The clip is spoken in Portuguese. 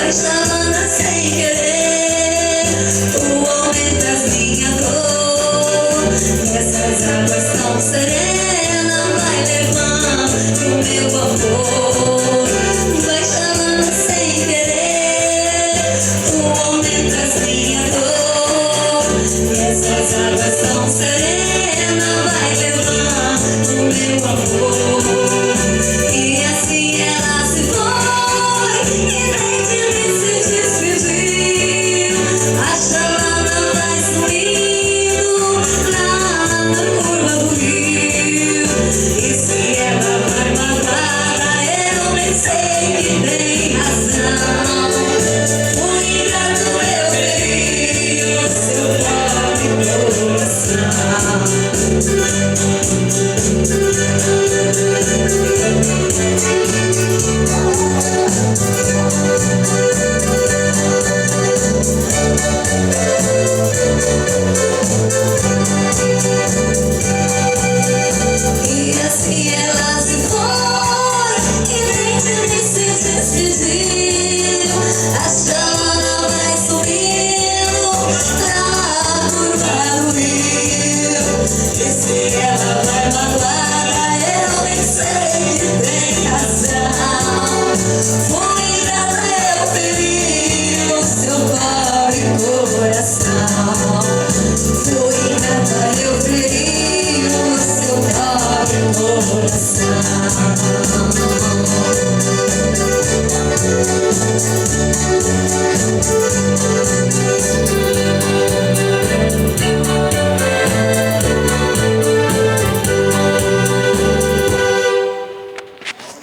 Apaixonada sem querer, o homem traz minha dor. Essas águas tão serenas vai levando o meu amor. Apaixonada sem querer, o homem traz minha dor. Essas águas tão serenas vai levando o meu amor. E assim ela se foi, e nem de mim se despediu. A chalana vai subindo lá na curva do rio. E se ela vai magoada, eu nem sei que tem razão. O ingrato eu feri o seu pobre coração. E assim ela se foi, e nem de mim se despediu. A chalana vai subindo lá na curva do rio. E se ela vai magoada, eu nem sei que tem razão. Foi ingrata, eu feri o seu pobre coração. Foi ingrata, eu feri o seu pobre coração.